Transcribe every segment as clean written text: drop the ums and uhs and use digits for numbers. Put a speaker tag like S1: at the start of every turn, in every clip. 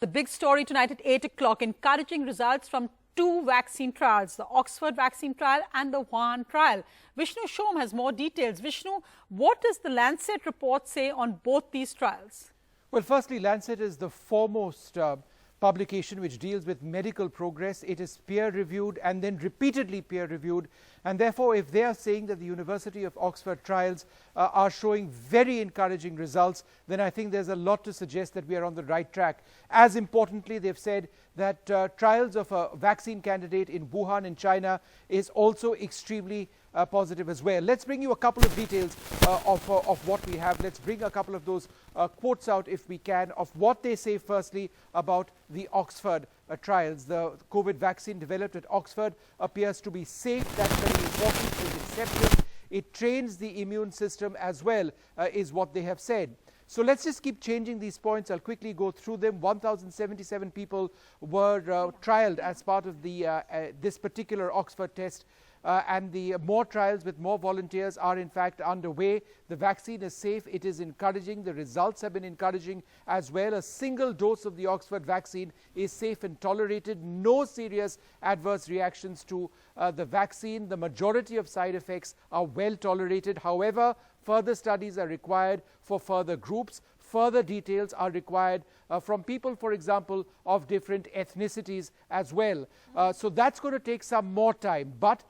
S1: The big story tonight at 8 o'clock, encouraging results from two vaccine trials, the Oxford vaccine trial and the Wuhan trial. Vishnu Shom has more details. Vishnu, what does the Lancet report say on both these trials?
S2: Well, firstly, Lancet is the foremost publication which deals with medical progress. It is peer-reviewed and then repeatedly peer-reviewed. And therefore, if they are saying that the University of Oxford trials are showing very encouraging results, then I think there's a lot to suggest that we are on the right track. As importantly, they've said that trials of a vaccine candidate in Wuhan in China is also extremely positive as well. Let's bring you a couple of details of what we have. Let's bring a couple of those quotes out, if we can, of what they say firstly about the Oxford trials. The COVID vaccine developed at Oxford appears to be safe. That's very important. It's accepted. It trains the immune system as well, is what they have said. So let's just keep changing these points. I'll quickly go through them. 1,077 people were trialed as part of the this particular Oxford test. And the more trials with more volunteers are in fact underway. The vaccine is safe. It is encouraging. The results have been encouraging as well. A single dose of the Oxford vaccine is safe and tolerated. No serious adverse reactions to the vaccine. The majority of side effects are well tolerated. However, further studies are required for further groups. Further details are required from people, for example, of different ethnicities as well. So that's going to take some more time. But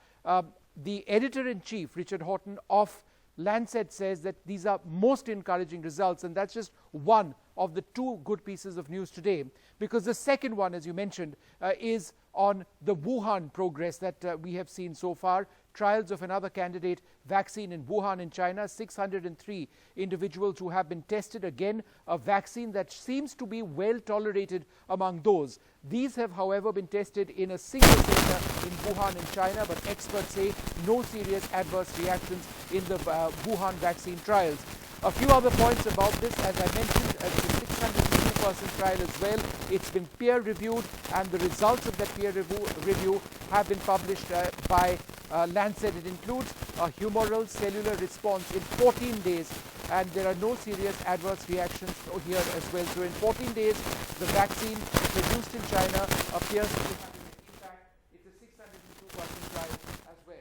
S2: the editor-in-chief, Richard Horton, of Lancet says that these are most encouraging results, and that's just one of the two good pieces of news today, because the second one, as you mentioned, is on the Wuhan progress that we have seen so far. Trials of another candidate vaccine in Wuhan in China, 603 individuals who have been tested. Again, a vaccine that seems to be well tolerated among those. These have, however, been tested in a single center in Wuhan in China, but experts say no serious adverse reactions in the Wuhan vaccine trials. A few other points about this, as I mentioned, it's a 602-person trial as well. It's been peer-reviewed, and the results of that peer review have been published by Lancet. It includes a humoral cellular response in 14 days, and there are no serious adverse reactions here as well. So in 14 days, the vaccine produced in China appears to be having an impact. It's a 602-person trial as well.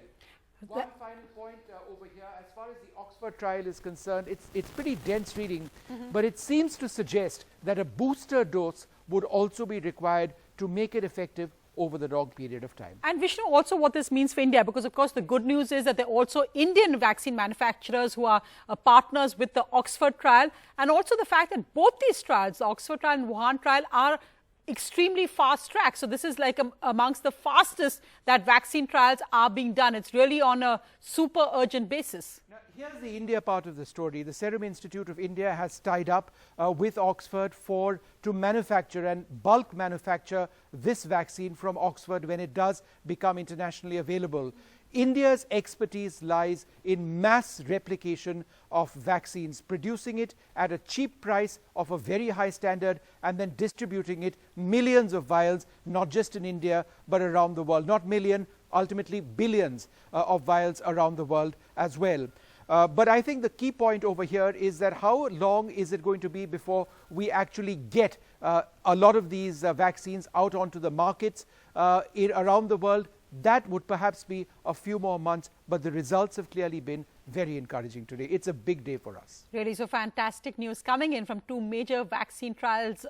S2: One final point over here, as far as the Oxford trial is concerned, it's pretty dense reading, but it seems to suggest that a booster dose would also be required to make it effective over the long period of time.
S1: And Vishnu, also what this means for India, because of course the good news is that there are also Indian vaccine manufacturers who are partners with the Oxford trial, and also the fact that both these trials, the Oxford trial and Wuhan trial, are extremely fast track. So this is like amongst the fastest that vaccine trials are being done. It's really on a super urgent basis.
S2: Now, here's the India part of the story. The Serum Institute of India has tied up with Oxford to manufacture and bulk manufacture this vaccine from Oxford when it does become internationally available. India's expertise lies in mass replication of vaccines, producing it at a cheap price of a very high standard and then distributing it millions of vials, not just in India, but around the world. Not million, ultimately billions of vials around the world as well. But I think the key point over here is that how long is it going to be before we actually get a lot of these vaccines out onto the markets around the world? That would perhaps be a few more months, but the results have clearly been very encouraging today. It's a big day for us.
S1: Really, so fantastic news coming in from two major vaccine trials.